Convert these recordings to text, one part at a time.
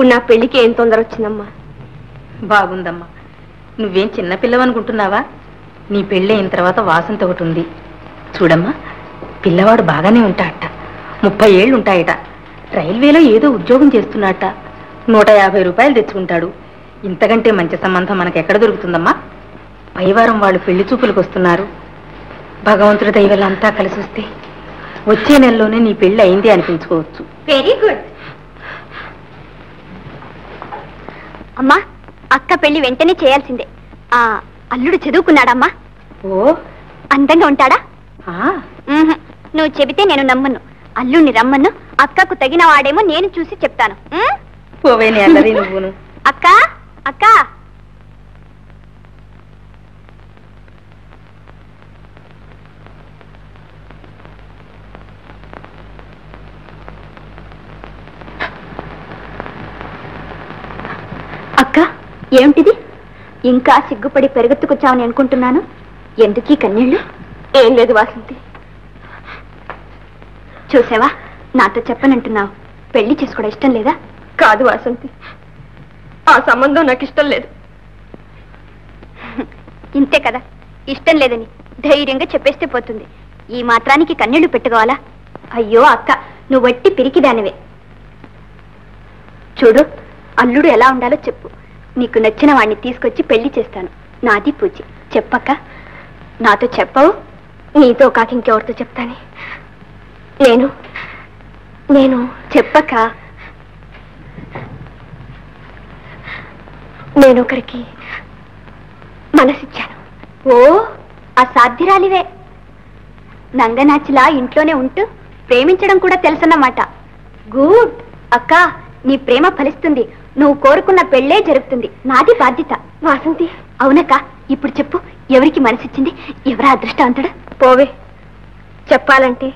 ఇప్పుడు నా పెళ్లికి ఏం తొందర వచ్చిందమ్మా? బాగుందమ్మా. నువ్వేం చిన్నపిల్లవనుకుంటున్నావా? నీ పెళ్ళి అయిన తర్వాత వాసంత ఒకటి ఉంది. చూడమ్మా, పిల్లవాడు బాగానే ఉంటాడట. 30 ఏళ్ళు ఉంటాయట. రైల్వేలో ఏదో ఉద్యోగం చేస్తున్నాడట. 150 రూపాయలు తెచ్చుకుంటాడు. ఇంతకంటే మంచి సంబంధం మనకెక్కడ దొరుకుతుందమ్మా? పైవారం వాళ్ళు పెళ్లి చూపులకు వస్తున్నారు. భగవంతుడి దైవల్ల అంతా కలిసి వస్తే వచ్చే నెలలోనే నీ పెళ్లి అయింది అనిపించుకోవచ్చు. Very good. అమ్మా, అక్క పెళ్లి వెంటనే చేయాల్సిందే. అల్లుడు చదువుకున్నాడమ్మా? ఓ, అందంగా ఉంటాడా? నువ్వు చెబితే నేను నమ్మను. అల్లుడిని రమ్మను. అక్కకు తగిన వాడేమో నేను చూసి చెప్తాను. పోవేని అల్లరి నువ్వును. అక్క అక్క అక్క, ఏమిటిది? ఇంకా సిగ్గుపడి పెరుగెత్తుకొచ్చావని అనుకుంటున్నాను. ఎందుకీ కన్నీళ్ళు? ఏం లేదు వాసంతి. చూసావా, నాతో చెప్పనంటున్నావు. పెళ్లి చేసుకోవడం ఇష్టం లేదా? కాదు వాసంతి, ఆ సంబంధం నాకు ఇష్టం లేదు. ఇంతే కదా, ఇష్టం లేదని ధైర్యంగా చెప్పేస్తే పోతుంది. ఈ మాత్రానికి కన్నీళ్లు పెట్టుకోవాలా? అయ్యో అక్క, నువ్వు వట్టి పిరికిదానివే. చూడు, అల్లుడు ఎలా ఉండాలో చెప్పు. నీకు నచ్చిన వాడిని తీసుకొచ్చి పెళ్లి చేస్తాను. నాది పూచి. చెప్పక్క. నాతో చెప్పవు? నీతో కాక ఇంకెవరితో చెప్తానే? నేను నేను చెప్పక్క. నేను ఒకరికి మనసిచ్చాను. ఓ, అసాధ్యురాలివే. నంగనాచిలా ఇంట్లోనే ఉంటూ ప్రేమించడం కూడా తెలుసన్నమాట. గుడ్ అక్క, నీ ప్రేమ ఫలిస్తుంది. నువ్వు కోరుకున్న పెళ్లే జరుగుతుంది. నాది బాధ్యత. వాసంతి, అవునక్క. ఇప్పుడు చెప్పు, ఎవరికి మనసిచ్చింది? ఎవరా అదృష్టవంతుడు? పోవే, చెప్పాలంటే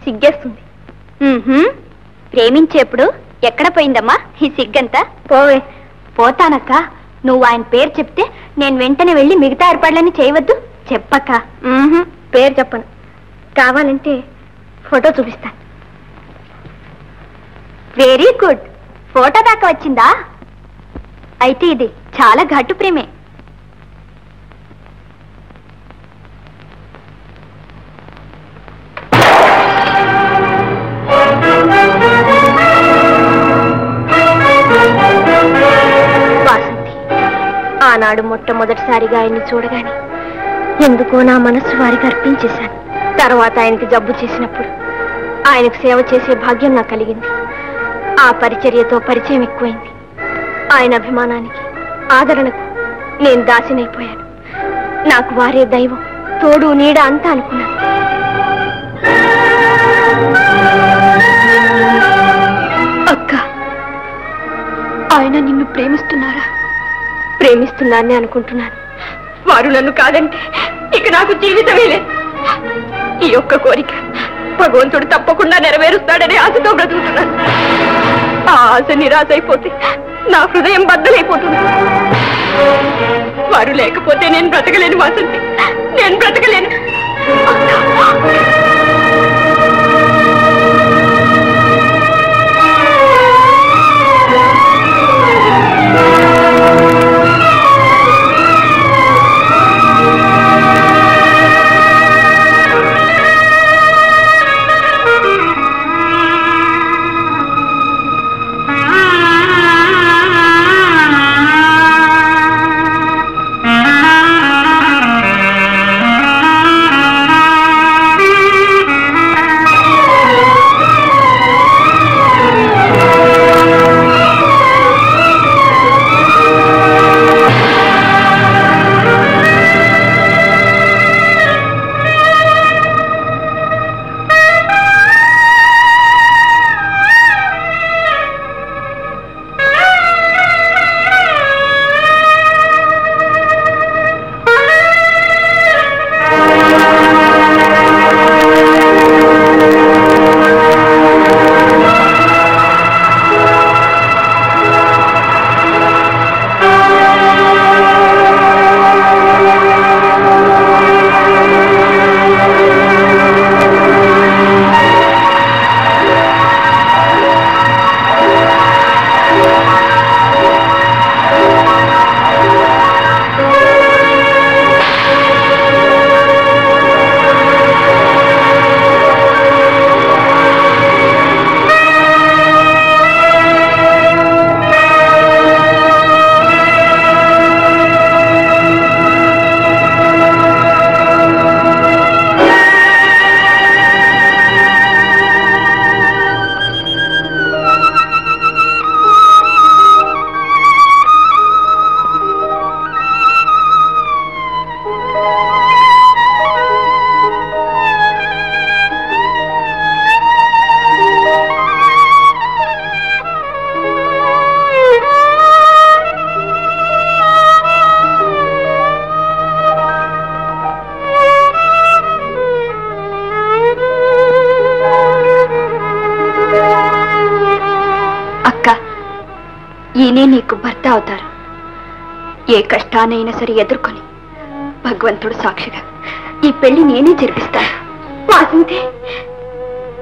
సిగ్గేస్తుంది. ప్రేమించేప్పుడు ఎక్కడ పోయిందమ్మా ఈ సిగ్గంతా? పోవే. పోతానక్క. నువ్వు ఆయన పేరు చెప్తే నేను వెంటనే వెళ్ళి మిగతా ఏర్పాట్లన్నీ చేయవద్దు. చెప్పక్క. పేరు చెప్పను. కావాలంటే ఫోటో చూపిస్తాను. Very good. ఫోటో దాకా వచ్చిందా? అయితే ఇది చాలా ఘాటు ప్రేమే. వాసంతి, ఆనాడు మొట్టమొదటిసారిగా ఆయన్ని చూడగానే ఎందుకో నా మనస్సు వారికి అర్పించేశాను. తర్వాత ఆయనకి జబ్బు చేసినప్పుడు ఆయనకు సేవ చేసే భాగ్యం నాకు కలిగింది. ఆ పరిచర్యతో పరిచయం ఎక్కువైంది. ఆయన అభిమానానికి, ఆదరణకు నేను దాసినైపోయాను. నాకు వారే దైవం, తోడు నీడ అంతా అనుకున్నాను. అక్క, ఆయన నిన్ను ప్రేమిస్తున్నారా? ప్రేమిస్తున్నానని అనుకుంటున్నాను. వారు నన్ను కాదంటే ఇక నాకు జీవితమే లేదు. ఈ ఒక్క కోరిక భగవంతుడు తప్పకుండా నెరవేరుస్తాడని ఆశతో బ్రతుకుతున్నాను. ఆ ఆశ నిరాశ అయిపోతే నా హృదయం బద్దలైపోతుంది. వారు లేకపోతే నేను బ్రతకలేను వాసంతి, నేను బ్రతకలేను. ఈయనే నీకు భర్త అవుతారు. ఏ కష్టానైనా సరే ఎదుర్కొని భగవంతుడు సాక్షిగా ఈ పెళ్లి నేనే జరిపిస్తాను. వాసంతి,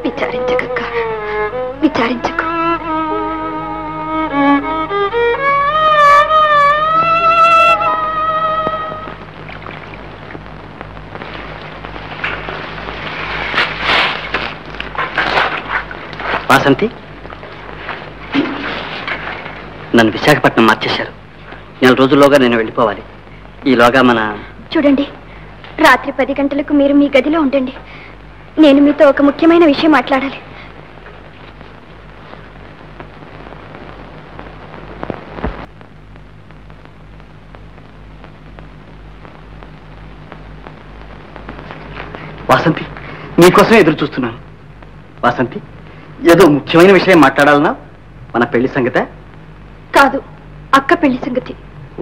విచారించకక్క, విచారించకు. వాసంతి, నన్ను విశాఖపట్నం మార్చేశారు. 4 రోజుల్లోగా నేను వెళ్ళిపోవాలి. ఈలోగా చూడండి, రాత్రి 10 గంటలకు మీరు మీ గదిలో ఉండండి. నేను మీతో ఒక ముఖ్యమైన విషయం మాట్లాడాలి. వాసంతి, నీకోసమే ఎదురు చూస్తున్నాను. వాసంతి, ఏదో ముఖ్యమైన విషయం మాట్లాడాలన్నా? మన పెళ్లి సంగతే? కాదు, అక్క పెళ్లి సంగతి.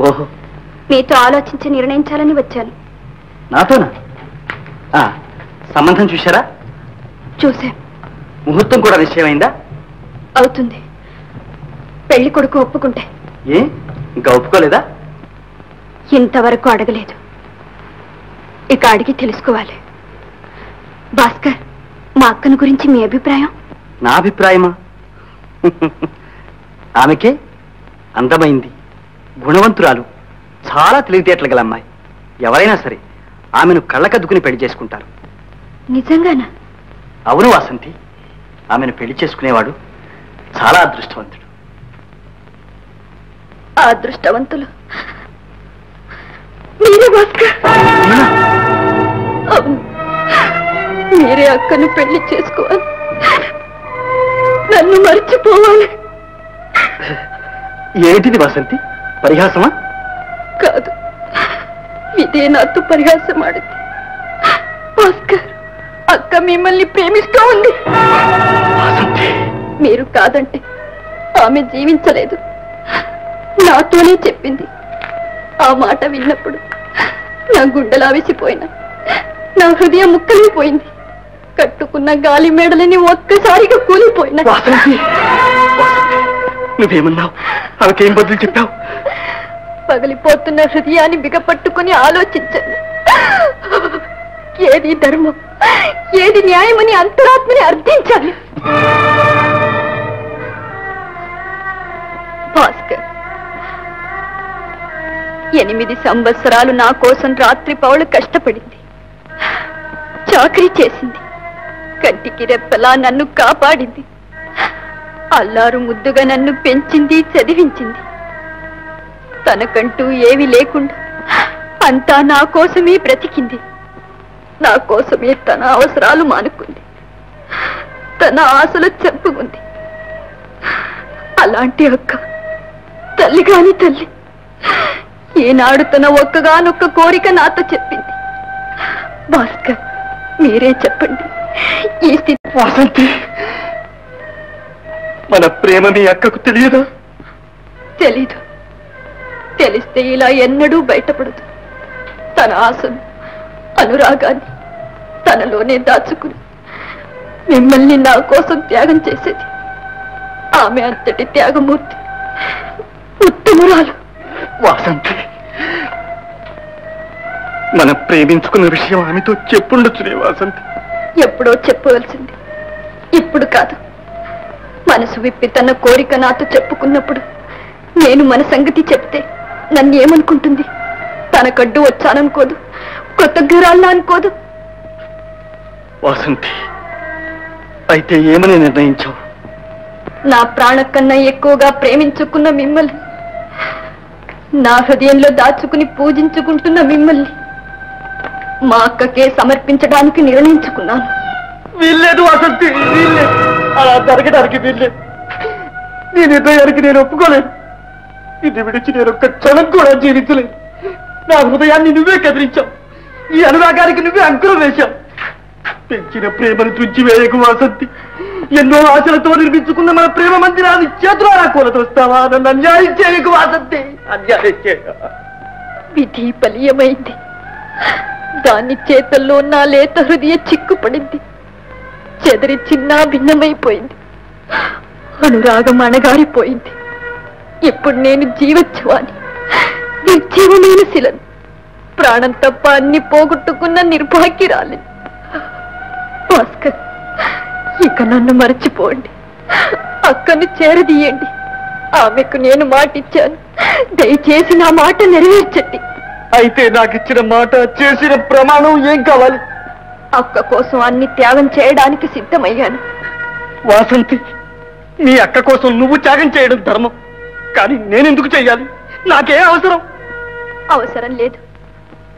ఓహో, మీతో ఆలోచించి నిర్ణయించాలని వచ్చాను. నాతోనా? సంబంధం చూశారా? చూశాను. ముహూర్తం కూడా నిశ్చయమైందా? అవుతుంది. పెళ్లి కొడుకు ఒప్పుకుంటే. ఏ, ఇంకా ఒప్పుకోలేదా? ఇంతవరకు అడగలేదు. ఇక అడిగి తెలుసుకోవాలి. భాస్కర్, మా అక్కను గురించి మీ అభిప్రాయం? నా అభిప్రాయమా? ఆమెకే అందమైంది, గుణవంతురాలు, చాలా తెలివితేటలు గల అమ్మాయి. ఎవరైనా సరే ఆమెను కళ్ళకద్దుకుని పెళ్లి చేసుకుంటారు. నిజంగానా? అవును వాసంతి, ఆమెను పెళ్లి చేసుకునేవాడు చాలా అదృష్టవంతుడు. ఆ అదృష్టవంతులు మీరే భాస్కర్. అవును, మీరే అక్కను పెళ్లి చేసుకోవాలి, నన్ను మర్చిపోవాలి. ఏమిటిది వాసంతి, పరిహాసమా? కాదు, ఇదే నాతో పరిహాసం ఆడింది. భాస్కర్, అక్క మిమ్మల్ని ప్రేమిస్తూ ఉంది. మీరు కాదంటే ఆమె జీవించలేదు, నాతోనే చెప్పింది. ఆ మాట విన్నప్పుడు నా గుండెలు ఆవేసిపోయినా, నా హృదయం ముక్కలిపోయింది. కట్టుకున్న గాలి మేడలని ఒక్కసారిగా కూలిపోయినా. నువ్వేమన్నావు? ఆమెకేం బదులు చెప్పావు? పగిలిపోతున్న హృదయాన్ని బిగపట్టుకుని ఆలోచించాను. ఏది ధర్మం, ఏది న్యాయమని అంతరాత్మని అర్థించాలి. భాస్కర్, 8 సంవత్సరాలు నా కోసం రాత్రి పౌలు కష్టపడింది, చాకరీ చేసింది, కంటికి రెప్పలా నన్ను కాపాడింది, అల్లారు ముద్దుగా నన్ను పెంచింది, చదివించింది. తనకంటూ ఏవి లేకుండా అంతా నా కోసమే బ్రతికింది. నా కోసమే తన అవసరాలు మానుకుంది, తన ఆశలు చెప్పుకుంది. అలాంటి అక్క తల్లిగాని తల్లి ఈనాడు తన ఒక్కగానొక్క కోరిక నాతో చెప్పింది. భాస్కర్, మీరే చెప్పండి, ఈ స్థితి. వాసంతి, మన ప్రేమ మీ అక్కకు తెలియదా? తెలీదు. తెలిస్తే ఇలా ఎన్నడూ బయటపడదు. తన ఆశను, అనురాగాన్ని తనలోనే దాచుకుని మిమ్మల్ని నా కోసం త్యాగం చేసేది. ఆమె అంతటి త్యాగమూర్తి, ఉత్తమురాలు. వాసంతి, మనం ప్రేమించుకున్న విషయం ఆమెతో చెప్పుండొచ్చునే వాసంతి. ఎప్పుడో చెప్పవలసింది, ఇప్పుడు కాదు. మనసు విప్పి తన కోరిక నాతో చెప్పుకున్నప్పుడు నేను మన సంగతి చెప్తే నన్ను ఏమనుకుంటుంది? తనకడ్డు వచ్చాననుకోదు, కొత్త గురాల్లా అనుకోదు. వాసంతి, అయితే ఏమని నిర్ణయించావు? నా ప్రాణ కన్నా ఎక్కువగా ప్రేమించుకున్న మిమ్మల్ని, నా హృదయంలో దాచుకుని పూజించుకుంటున్న మిమ్మల్ని మా అక్కకే సమర్పించడానికి నిర్ణయించుకున్నాను. వీల్లేదు వాసంతి, వీల్లేదు. అలా జరగడానికి వీల్లేదు. నీ నిర్ణయానికి నేను ఒప్పుకోలేదు. ఇది విడిచి నేను ఒక్క క్షణం కూడా జీవించలేదు. నా హృదయాన్ని నువ్వే కదిలించావు, ఈ అనురాగానికి నువ్వే అంకురం వేశావు. పెంచిన ప్రేమను తుంచివేయకు వాసంతి. ఎన్నో ఆశలతో నిర్మించుకున్న మన ప్రేమ మందిరాన్ని చేతులారా కూలతోస్తావా? నన్ను అన్యాయం చేయకు వాసంతి, అన్యాయం చేయ. విధి బలీయమైంది. దాని చేతల్లో నా లేత హృదయ చిక్కుపడింది, చెదరి చిన్న భిన్నమైపోయింది. అనురాగం అణగారిపోయింది. ఇప్పుడు నేను జీవోత్సవాన్ని, నిర్జీవమైన శిలను, ప్రాణం తప్ప అన్ని పోగొట్టుకున్న నిర్భాగ్యురాలి. భాస్కర్, ఇక నన్ను మరచిపోండి. అక్కను చేరదీయండి. ఆమెకు నేను మాటిచ్చాను. దయచేసి నా మాట నెరవేర్చండి. అయితే నాకు ఇచ్చిన మాట, చేసిన ప్రమాణం ఏం కావాలి? అక్క కోసం అన్ని త్యాగం చేయడానికి సిద్ధమయ్యాను. వాసంతి, నీ అక్క కోసం నువ్వు త్యాగం చేయడం ధర్మం. కానీ నేనెందుకు చెయ్యాలి? నాకే అవసరం? అవసరం లేదు.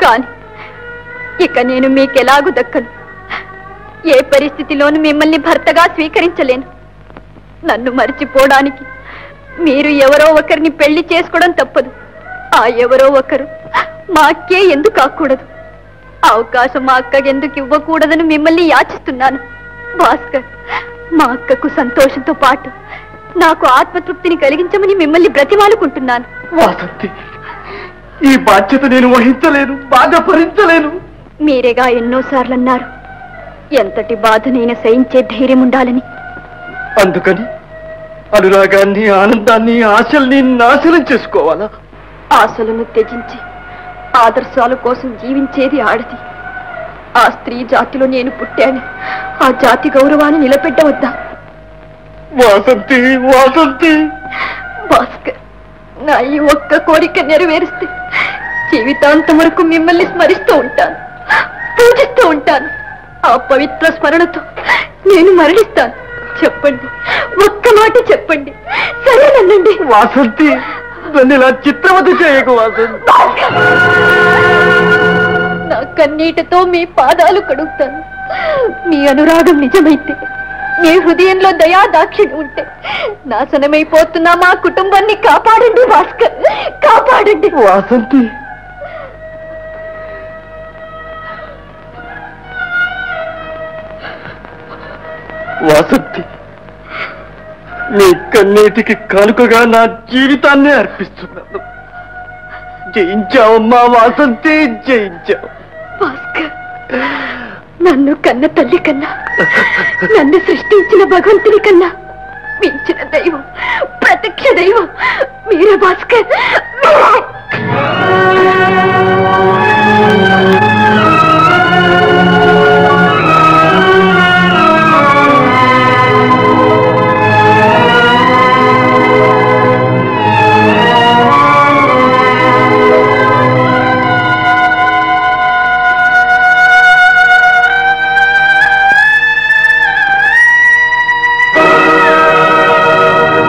కానీ ఇక నేను మీకెలాగూ దక్కను. ఏ పరిస్థితిలోనూ మిమ్మల్ని భర్తగా స్వీకరించలేను. నన్ను మరిచిపోవడానికి మీరు ఎవరో ఒకరిని పెళ్లి చేసుకోవడం తప్పదు. ఆ ఎవరో ఒకరు మా అక్కే ఎందుకు కాకూడదు? అవకాశం మా అక్కకి ఎందుకు ఇవ్వకూడదని మిమ్మల్ని యాచిస్తున్నాను. భాస్కర్, మా అక్కకు సంతోషంతో పాటు నాకు ఆత్మతృప్తిని కలిగించమని మిమ్మల్ని బ్రతిమాలుకుంటున్నాను. వాసంతి, ఈ బాధ్యత నేను వహించలేను, బాధ భరించలేను. మీరేగా ఎన్నోసార్లు అన్నారు, ఎంతటి బాధనైనా సహించే ధైర్యం ఉండాలని. అందుకని అనురాగాన్ని, ఆనందాన్ని, ఆశల్ని నాశనం చేసుకోవాలా? ఆశలను త్యజించి ఆదర్శాల కోసం జీవించేది ఆడది. ఆ స్త్రీ జాతిలో నేను పుట్టాను. ఆ జాతి గౌరవాన్ని నిలబెట్టవద్దా? వాసంతి, వాసంతి. భాస్కర్, నా ఈ ఒక్క కోరిక నెరవేరిస్తే జీవితాంతం వరకు మిమ్మల్ని స్మరిస్తూ ఉంటాను, పూజిస్తూ ఉంటాను. ఆ పవిత్ర స్మరణతో నేను మరణిస్తాను. చెప్పండి, ఒక్క మాట చెప్పండి. సరేనండి. వాసంతి, నన్ను ఇలా చిత్రవద చేయకు వాసంతి. నా కన్నీటితో మీ పాదాలు కడుగుతాను. మీ అనురాగం నిజమైతే, మీ హృదయంలో దయా దాక్షిణ్యం ఉంటే, నాశనమైపోతున్నా మా కుటుంబాన్ని కాపాడండి భాస్కర్, కాపాడండి. వాసంతి, వాసంతి, నీ కన్నీటికి కానుకగా నా జీవితాన్ని అర్పిస్తున్నాను. జయించావమ్మా వాసంతి, జయించావు. భాస్కర్, నన్ను కన్న తల్లి కన్నా, నన్ను సృష్టించిన భగవంతుని కన్నా మించిన దైవం, ప్రత్యక్ష దైవం మీరే భాస్కర్.